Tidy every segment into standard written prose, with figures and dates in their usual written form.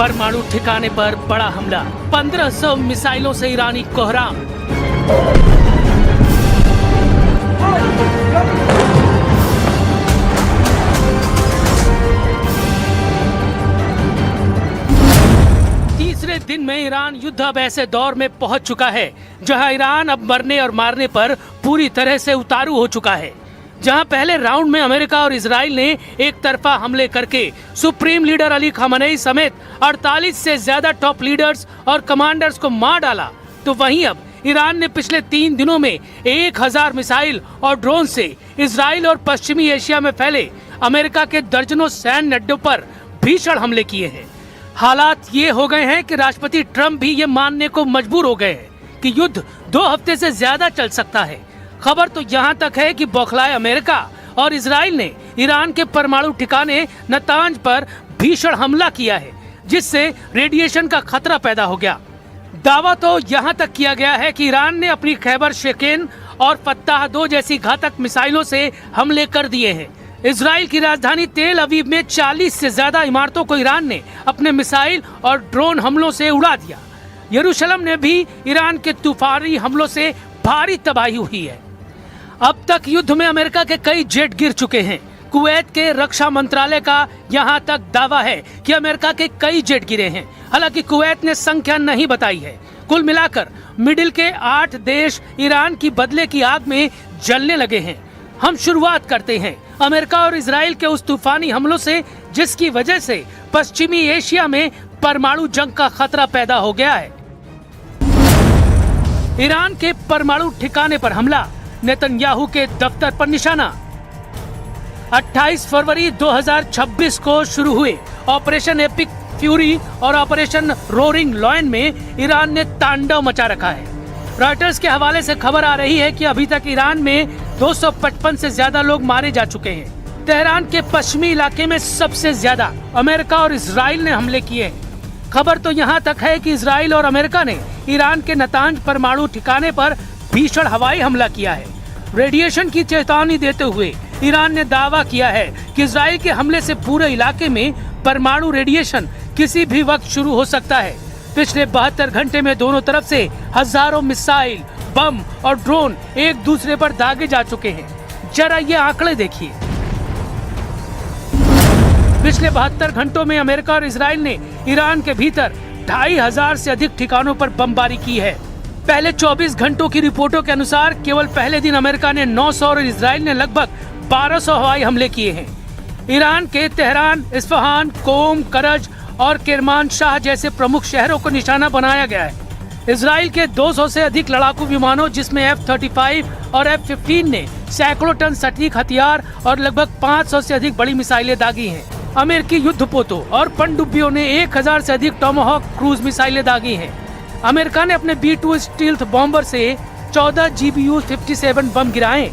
परमाणु ठिकाने पर बड़ा हमला, 1500 मिसाइलों से ईरानी कोहराम। तीसरे दिन में ईरान युद्ध अब ऐसे दौर में पहुंच चुका है जहां ईरान अब मरने और मारने पर पूरी तरह से उतारू हो चुका है। जहां पहले राउंड में अमेरिका और इजराइल ने एक तरफा हमले करके सुप्रीम लीडर अली खamenei समेत 48 से ज्यादा टॉप लीडर्स और कमांडर्स को मार डाला, तो वहीं अब ईरान ने पिछले 3 दिनों में 1000 मिसाइल और ड्रोन से इजराइल और पश्चिमी एशिया में फैले अमेरिका के दर्जनों सैन्य अड्डों पर भीषण हमले किए हैं। हालात ये हो गए हैं कि राष्ट्रपति ट्रंप भी ये मानने को मजबूर हो गए हैं कि युद्ध 2 हफ्ते से ज्यादा चल सकता है। खबर तो यहाँ तक है कि बौखलाए अमेरिका और इजराइल ने ईरान के परमाणु ठिकाने नतांज पर भीषण हमला किया है, जिससे रेडिएशन का खतरा पैदा हो गया। दावा तो यहाँ तक किया गया है कि ईरान ने अपनी खैबर शेकेन और फत्ताह 2 जैसी घातक मिसाइलों से हमले कर दिए हैं। इजराइल की राजधानी तेल अवीव में 40 से ज्यादा इमारतों को ईरान ने अपने मिसाइल और ड्रोन हमलों से उड़ा दिया। यरूशलेम ने भी ईरान के तूफानी हमलों से भारी तबाही हुई है। अब तक युद्ध में अमेरिका के कई जेट गिर चुके हैं। कुवैत के रक्षा मंत्रालय का यहाँ तक दावा है कि अमेरिका के कई जेट गिरे हैं। हालांकि कुवैत ने संख्या नहीं बताई है। कुल मिलाकर मिडिल के 8 देश ईरान की बदले की आग में जलने लगे हैं। हम शुरुआत करते हैं अमेरिका और इजराइल के उस तूफानी हमलों से, जिसकी वजह से पश्चिमी एशिया में परमाणु जंग का खतरा पैदा हो गया है। ईरान के परमाणु ठिकाने पर हमला, नेतन्याहू के दफ्तर पर निशाना। 28 फरवरी 2026 को शुरू हुए ऑपरेशन एपिक फ्यूरी और ऑपरेशन रोरिंग लॉयन में ईरान ने तांडव मचा रखा है। रॉयटर्स के हवाले से खबर आ रही है कि अभी तक ईरान में 255 से ज्यादा लोग मारे जा चुके हैं। तेहरान के पश्चिमी इलाके में सबसे ज्यादा अमेरिका और इजराइल ने हमले किए हैं। खबर तो यहाँ तक है कि इजराइल और अमेरिका ने ईरान के नतांज परमाणु ठिकाने पर भीषण हवाई हमला किया है। रेडिएशन की चेतावनी देते हुए ईरान ने दावा किया है कि इजराइल के हमले से पूरे इलाके में परमाणु रेडिएशन किसी भी वक्त शुरू हो सकता है। पिछले 72 घंटे में दोनों तरफ से हजारों मिसाइल, बम और ड्रोन एक दूसरे पर दागे जा चुके हैं। जरा ये आंकड़े देखिए। पिछले 72 घंटों में अमेरिका और इजराइल ने ईरान के भीतर 2500 से अधिक ठिकानों पर बमबारी की है। पहले 24 घंटों की रिपोर्टों के अनुसार केवल पहले दिन अमेरिका ने 900 और इजराइल ने लगभग 1200 हवाई हमले किए हैं। ईरान के तेहरान, इस्फहान, कोम, करज और किरमानशाह जैसे प्रमुख शहरों को निशाना बनाया गया है। इजराइल के 200 से अधिक लड़ाकू विमानों, जिसमें F-35 और F-15 ने सैकड़ों टन सटीक हथियार और लगभग 500 से अधिक बड़ी मिसाइलें दागी हैं। अमेरिकी युद्धपोतों और पनडुब्बियों ने 1000 से अधिक टोमाहॉक क्रूज मिसाइलें दागी हैं। अमेरिका ने अपने B-2 स्टील्थ बॉम्बर से 14 GBU-57 बम गिराए।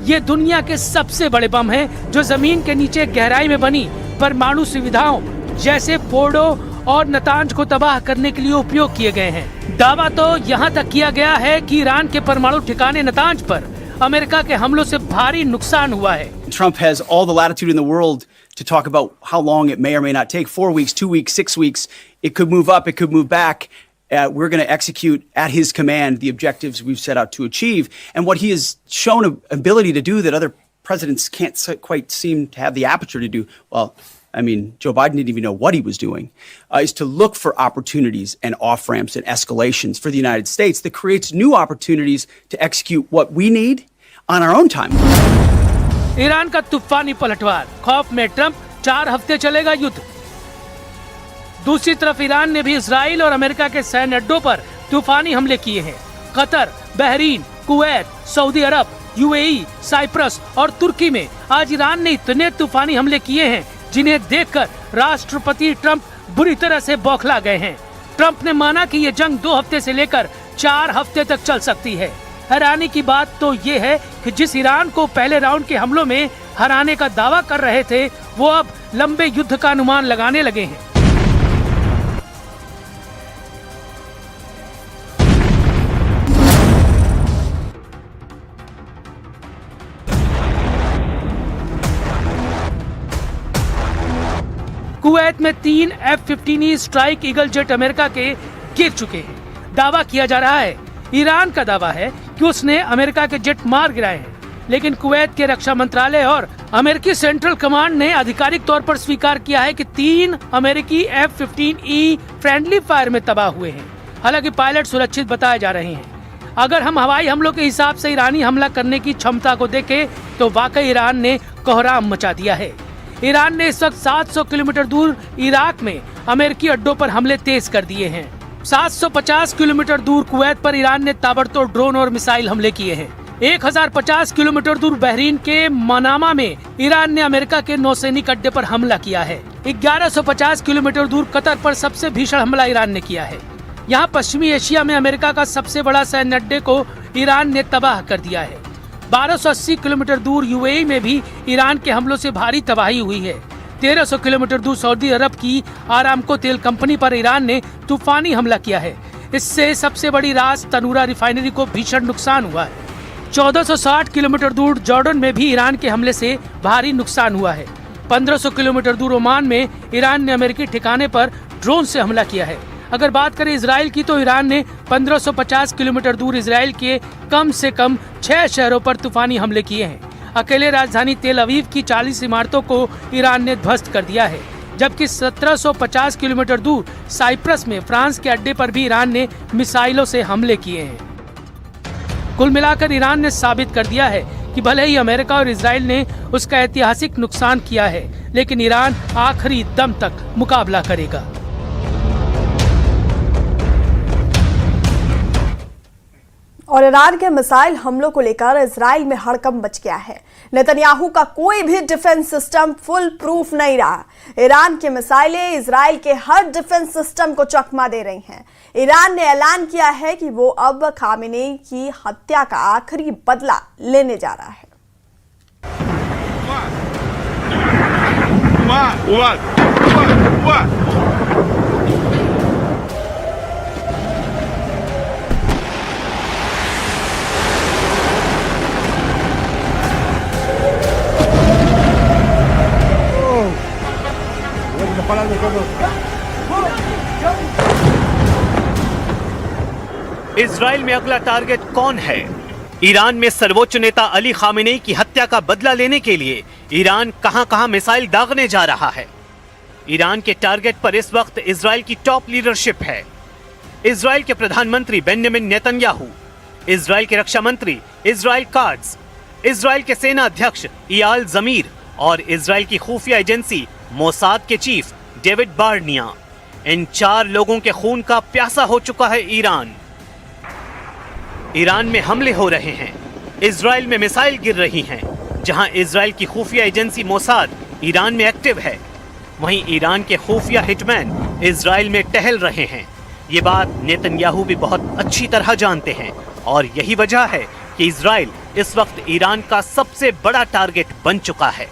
ये दुनिया के सबसे बड़े बम हैं जो जमीन के नीचे गहराई में बनी परमाणु सुविधाओं जैसे फोर्डो और नतांज को तबाह करने के लिए उपयोग किए गए हैं। दावा तो यहाँ तक किया गया है कि ईरान के परमाणु ठिकाने नतांज पर अमेरिका के हमलों से भारी नुकसान हुआ है। Trump has all the latitude in the world to talk about how long it may or may not take. 4 weeks, 2 weeks, 6 weeks. It could move up, it could move back. We're going to execute at his command the objectives we've set out to achieve. And what he has shown an ability to do that other presidents can't quite seem to have the aperture to do, well, I mean, Joe Biden didn't even know what he was doing, is to look for opportunities and off-ramps and escalations for the United States that creates new opportunities to execute what we need on our own time. Iran का तूफानी पलटवार, खौफ में Trump, 4 हफ्ते चलेगा युद्ध। दूसरी तरफ ईरान ने भी इजराइल और अमेरिका के सैन्य अड्डों पर तूफानी हमले किए हैं। कतर, बहरीन, कुवैत, सऊदी अरब, UAE, साइप्रस और तुर्की में आज ईरान ने इतने तूफानी हमले किए हैं जिन्हें देखकर राष्ट्रपति ट्रंप बुरी तरह से बौखला गए हैं। ट्रंप ने माना कि ये जंग 2 हफ्ते से लेकर 4 हफ्ते तक चल सकती है। हैरानी की बात तो ये है कि जिस ईरान को पहले राउंड के हमलों में हराने का दावा कर रहे थे, वो अब लंबे युद्ध का अनुमान लगाने लगे हैं। कुवैत में 3 F-15E strike eagle jet America के गिर चुके हैं। दावा किया जा रहा है, ईरान का दावा है कि उसने अमेरिका के जेट मार गिराए हैं, लेकिन कुवैत के रक्षा मंत्रालय और अमेरिकी सेंट्रल कमांड ने आधिकारिक तौर पर स्वीकार किया है कि 3 अमेरिकी F-15E फ्रेंडली फायर में तबाह हुए हैं। हालांकि पायलट सुरक्षित बताए जा रहे हैं। अगर हम हवाई हमलों के हिसाब से ईरानी हमला करने की क्षमता को देखें तो वाकई ईरान ने कोहराम मचा दिया है। ईरान ने इस वक्त 700 किलोमीटर दूर इराक में अमेरिकी अड्डों पर हमले तेज कर दिए हैं। 750 किलोमीटर दूर कुवैत पर ईरान ने ताबड़तोड़ ड्रोन और मिसाइल हमले किए हैं। 1050 किलोमीटर दूर बहरीन के मनामा में ईरान ने अमेरिका के नौसैनिक अड्डे पर हमला किया है। 1150 किलोमीटर दूर कतर पर सबसे भीषण हमला ईरान ने किया है। यहाँ पश्चिमी एशिया में अमेरिका का सबसे बड़ा सैन्य अड्डे को ईरान ने तबाह कर दिया है। 1280 किलोमीटर दूर यूएई में भी ईरान के हमलों से भारी तबाही हुई है। 1300 किलोमीटर दूर सऊदी अरब की आरामको तेल कंपनी पर ईरान ने तूफानी हमला किया है। इससे सबसे बड़ी रास तनूरा रिफाइनरी को भीषण नुकसान हुआ है। 1460 किलोमीटर दूर जॉर्डन में भी ईरान के हमले से भारी नुकसान हुआ है। 1500 किलोमीटर दूर ओमान में ईरान ने अमेरिकी ठिकाने पर ड्रोन से हमला किया है। अगर बात करें इजराइल की तो ईरान ने 1550 किलोमीटर दूर इजराइल के कम से कम 6 शहरों पर तूफानी हमले किए हैं। अकेले राजधानी तेल अवीव की 40 इमारतों को ईरान ने ध्वस्त कर दिया है, जबकि 1750 किलोमीटर दूर साइप्रस में फ्रांस के अड्डे पर भी ईरान ने मिसाइलों से हमले किए हैं। कुल मिलाकर ईरान ने साबित कर दिया है कि भले ही अमेरिका और इजराइल ने उसका ऐतिहासिक नुकसान किया है, लेकिन ईरान आखिरी दम तक मुकाबला करेगा। और ईरान के मिसाइल हमलों को लेकर इजराइल में हड़कंप मच गया है। नेतन्याहू का कोई भी डिफेंस सिस्टम फुल प्रूफ नहीं रहा। ईरान की मिसाइलें इजराइल के हर डिफेंस सिस्टम को चकमा दे रही हैं। ईरान ने ऐलान किया है कि वो अब खामेनेई की हत्या का आखिरी बदला लेने जा रहा है। इजराइल में अगला टारगेट कौन है? ईरान में सर्वोच्च नेता अली खामेनेई की हत्या का बदला लेने के लिए ईरान कहां-कहां मिसाइल दागने जा रहा है। ईरान के टारगेट पर इस वक्त इजराइल की टॉप लीडरशिप है। इजराइल के प्रधानमंत्री बेंजामिन नेतन्याहू, इजराइल के रक्षा मंत्री इजराइल काट्ज, इजराइल के सेना अध्यक्ष इयाल ज़मीर और इजराइल की खुफिया एजेंसी मोसाद के चीफ डेविड बार्निया। इन 4 लोगों के खून का प्यासा हो चुका है ईरान। ईरान में हमले हो रहे हैं, इजराइल में मिसाइल गिर रही हैं। जहां इजराइल की खुफिया एजेंसी मोसाद ईरान में एक्टिव है, वहीं ईरान के खुफिया हिटमैन इजराइल में टहल रहे हैं। ये बात नेतन्याहू भी बहुत अच्छी तरह जानते हैं और यही वजह है कि इजराइल इस वक्त ईरान का सबसे बड़ा टारगेट बन चुका है।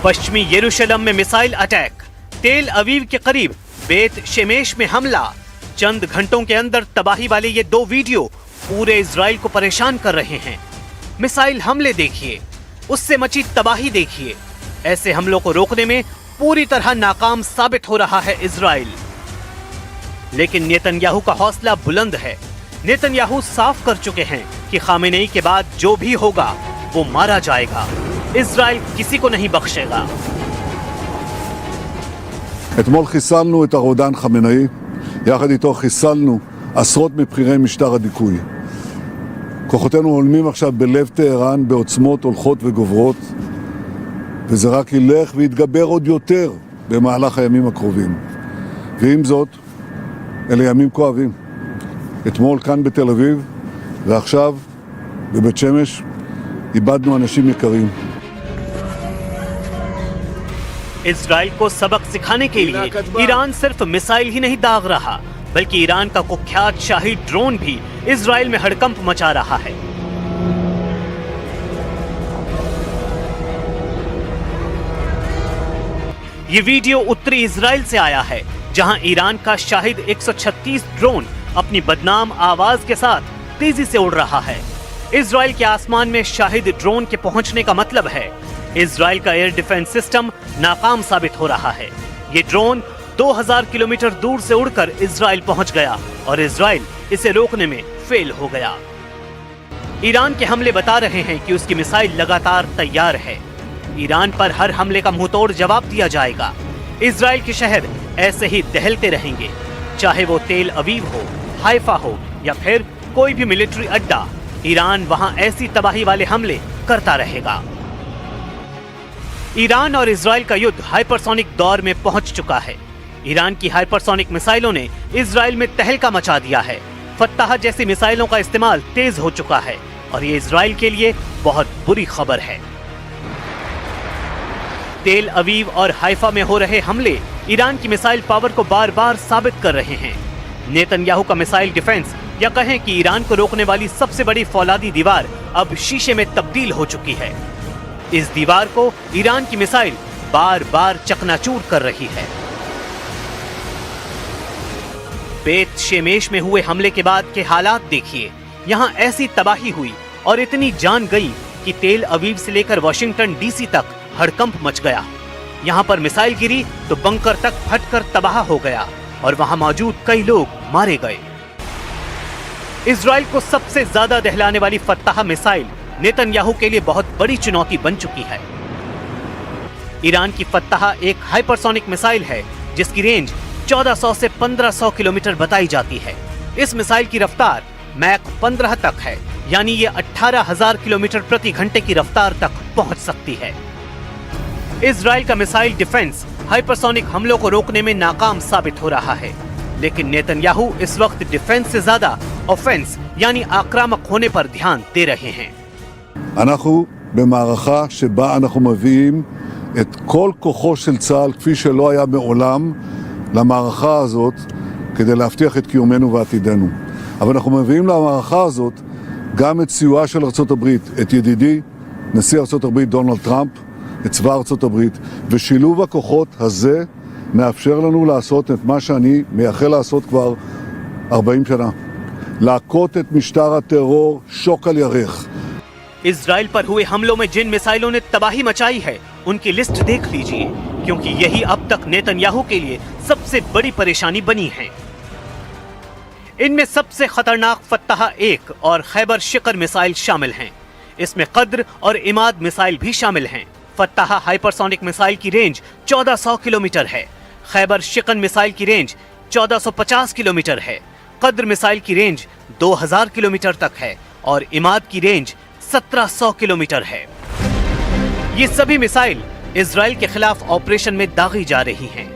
पश्चिमी यरूशलेम में मिसाइल अटैक, तेल अवीव के करीब बेत शेमेश में हमला। चंद घंटों के अंदर तबाही वाले ये 2 वीडियो पूरे इजराइल को परेशान कर रहे हैं। मिसाइल हमले देखिए, उससे मची तबाही देखिए। ऐसे हमलों को रोकने में पूरी तरह नाकाम साबित हो रहा है इजराइल। लेकिन नेतन्याहू का हौसला बुलंद है। नेतन्याहू साफ कर चुके हैं कि खामेनेई के बाद जो भी होगा वो मारा जाएगा। इजराइल किसी को नहीं बख्शेगा। אתמול חיסלנו את הרודן חמינאי, יחד איתו חיסלנו עשרות מבכירי משטר הדיכוי. כוחותינו הולמים עכשיו בלב טהרן בעוצמות הולכות וגוברות, וזה רק ילך ויתגבר עוד יותר במהלך הימים הקרובים. ועם זאת, אלה ימים כואבים. אתמול כאן בתל אביב, ועכשיו בבית שמש, איבדנו אנשים יקרים. इजराइल को सबक सिखाने के लिए ईरान सिर्फ मिसाइल ही नहीं दाग रहा, बल्कि ईरान का कुख्यात शाही ड्रोन भी इजराइल में हड़कंप मचा रहा है। ये वीडियो उत्तरी इजराइल से आया है, जहां ईरान का शाहिद 136 ड्रोन अपनी बदनाम आवाज के साथ तेजी से उड़ रहा है। इजराइल के आसमान में शाहिद ड्रोन के पहुंचने का मतलब है इजराइल का एयर डिफेंस सिस्टम नाकाम साबित हो रहा है। ये ड्रोन 2000 किलोमीटर दूर से उड़कर इजराइल पहुंच गया और इजराइल इसे रोकने में फेल हो गया। ईरान के हमले बता रहे हैं कि उसकी मिसाइल लगातार तैयार है। ईरान पर हर हमले का मुंहतोड़ जवाब दिया जाएगा। इजराइल के शहर ऐसे ही दहलते रहेंगे, चाहे वो तेल अवीव हो, हाइफा हो या फिर कोई भी मिलिट्री अड्डा। ईरान वहां ऐसी तबाही वाले हमले करता रहेगा। ईरान और इजराइल का युद्ध हाइपरसोनिक दौर में पहुंच चुका है। ईरान की हाइपरसोनिक मिसाइलों ने इजराइल में तहलका मचा दिया है। फत्ताह जैसी मिसाइलों का इस्तेमाल तेज हो चुका है और ये इजराइल के लिए बहुत बुरी खबर है। तेल अवीव और हाइफा में हो रहे हमले ईरान की मिसाइल पावर को बार बार साबित कर रहे हैं। नेतन्याहू का मिसाइल डिफेंस या कहें कि ईरान को रोकने वाली सबसे बड़ी फौलादी दीवार अब शीशे में तब्दील हो चुकी है। इस दीवार को ईरान की मिसाइल बार बार चकनाचूर कर रही है। बेत शेमेश में हुए हमले के बाद के हालात देखिए। यहां ऐसी तबाही हुई और इतनी जान गई कि तेल अवीव से लेकर वॉशिंगटन डीसी तक हड़कंप मच गया। यहां पर मिसाइल गिरी तो बंकर तक फटकर तबाह हो गया और वहां मौजूद कई लोग मारे गए। इजराइल को सबसे ज्यादा दहलाने वाली फत्ताह मिसाइल नेतन्याहू के लिए बहुत बड़ी चुनौती बन चुकी है। ईरान की फत्ताह एक हाइपरसोनिक मिसाइल है जिसकी रेंज 1400 से 1500 किलोमीटर बताई जाती है। इस मिसाइल की रफ्तार मैक 15 तक है, यानी ये 18,000 किलोमीटर प्रति घंटे की रफ्तार तक पहुंच सकती है। इजराइल का मिसाइल डिफेंस हाइपरसोनिक हमलों को रोकने में नाकाम साबित हो रहा है, लेकिन नेतन्याहू इस वक्त डिफेंस से ज्यादा ऑफेंस यानी आक्रामक होने पर ध्यान दे रहे हैं। אנחנו במערכה שבה אנחנו מביאים את כל כוחו של צה"ל כפי שלא היה מעולם למערכה הזאת כדי להבטיח את קיומנו ועתידנו. אבל אנחנו מביאים למערכה הזאת גם את סיועה של ארצות הברית, את ידידי נשיא ארצות הברית דונלד טראמפ, את צבא ארצות הברית, ושילוב הכוחות הזה מאפשר לנו לעשות את מה שאני מייחל לעשות כבר 40 שנה. להכות את משטר הטרור שוק על ירך. इजराइल पर हुए हमलों में जिन मिसाइलों ने तबाही मचाई है उनकी लिस्ट देख लीजिए, क्योंकि यही अब तक नेतन्याहू के लिए सबसे बड़ी परेशानी बनी है। इनमें सबसे खतरनाक फत्ताह 1 और खैबर शिकर मिसाइल शामिल हैं। इसमें कद्र और इमाद मिसाइल भी शामिल हैं। फत्ताह हाइपरसोनिक मिसाइल की रेंज 1400 किलोमीटर है। खैबर शिकन मिसाइल की रेंज 1450 किलोमीटर है। कद्र मिसाइल की रेंज 2000 किलोमीटर तक है और इमाद की रेंज 1700 किलोमीटर है। ये सभी मिसाइल इजराइल के खिलाफ ऑपरेशन में दागी जा रही हैं।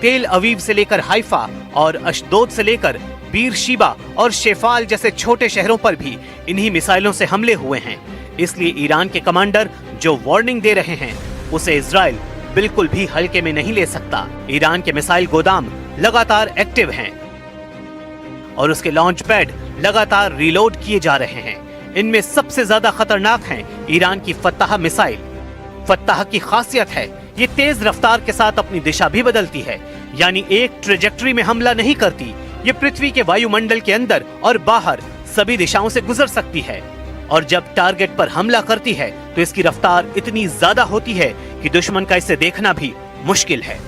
तेल अवीव से लेकर हाइफा और अशदोद से लेकर बीर शीबा और शेफाल जैसे छोटे शहरों पर भी इन्हीं मिसाइलों से हमले हुए हैं। इसलिए ईरान के कमांडर जो वार्निंग दे रहे हैं उसे इजराइल बिल्कुल भी हल्के में नहीं ले सकता। ईरान के मिसाइल गोदाम लगातार एक्टिव हैं और उसके लॉन्च पैड लगातार रीलोड किए जा रहे हैं। इनमें सबसे ज्यादा खतरनाक हैं ईरान की फत्ताह मिसाइल। फत्ताह की खासियत है ये तेज रफ्तार के साथ अपनी दिशा भी बदलती है, यानी एक ट्रेजेक्टरी में हमला नहीं करती। ये पृथ्वी के वायुमंडल के अंदर और बाहर सभी दिशाओं से गुजर सकती है और जब टारगेट पर हमला करती है तो इसकी रफ्तार इतनी ज्यादा होती है कि दुश्मन का इसे देखना भी मुश्किल है।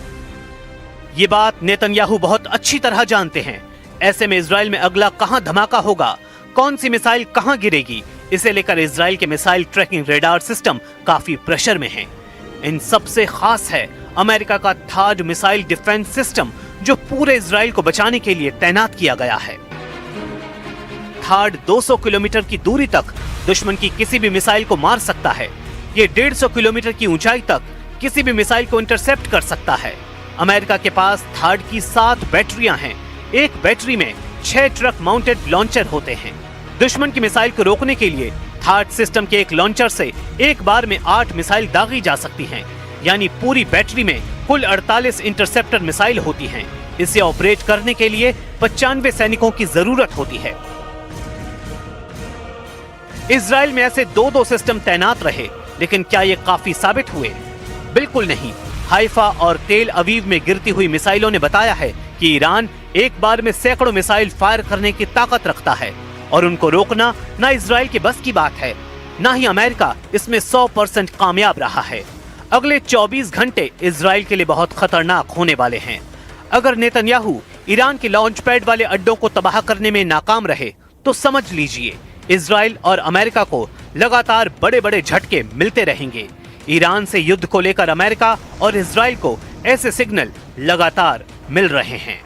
ये बात नेतन्याहू बहुत अच्छी तरह जानते हैं। ऐसे में इजराइल में अगला कहां धमाका होगा, कौन सी मिसाइल कहां गिरेगी, इसे लेकर इजराइल के मिसाइल ट्रैकिंग रेडार सिस्टम काफी प्रेशर में है। इन सबसे खास है अमेरिका का थाड मिसाइल डिफेंस सिस्टम जो पूरे इजराइल को बचाने के लिए तैनात किया गया है। थाड 200 किलोमीटर की दूरी तक दुश्मन की किसी भी मिसाइल को मार सकता है। ये 150 किलोमीटर की ऊंचाई तक किसी भी मिसाइल को इंटरसेप्ट कर सकता है। अमेरिका के पास थाड की 7 बैटरियां हैं। एक बैटरी में 6 ट्रक माउंटेड लॉन्चर होते हैं। दुश्मन की मिसाइल को रोकने के लिए थाड सिस्टम के एक लॉन्चर से एक बार में 8 मिसाइल दागी जा सकती हैं, यानी पूरी बैटरी में कुल 48 इंटरसेप्टर मिसाइल होती हैं। इसे ऑपरेट करने के लिए 95 सैनिकों की जरूरत होती है। इजराइल में ऐसे 2-2 सिस्टम तैनात रहे, लेकिन क्या ये काफी साबित हुए? बिल्कुल नहीं। हाइफा और तेल अवीव में गिरती हुई मिसाइलों ने बताया है कि ईरान एक बार में सैकड़ों मिसाइल फायर करने की ताकत रखता है और उनको रोकना ना इजराइल के बस की बात है, ना ही अमेरिका इसमें 100% कामयाब रहा है। अगले 24 घंटे इजराइल के लिए बहुत खतरनाक होने वाले हैं। अगर नेतन्याहू ईरान के लॉन्च पैड वाले अड्डों को तबाह करने में नाकाम रहे तो समझ लीजिए इजराइल और अमेरिका को लगातार बड़े बड़े झटके मिलते रहेंगे। ईरान से युद्ध को लेकर अमेरिका और इजराइल को ऐसे सिग्नल लगातार मिल रहे हैं।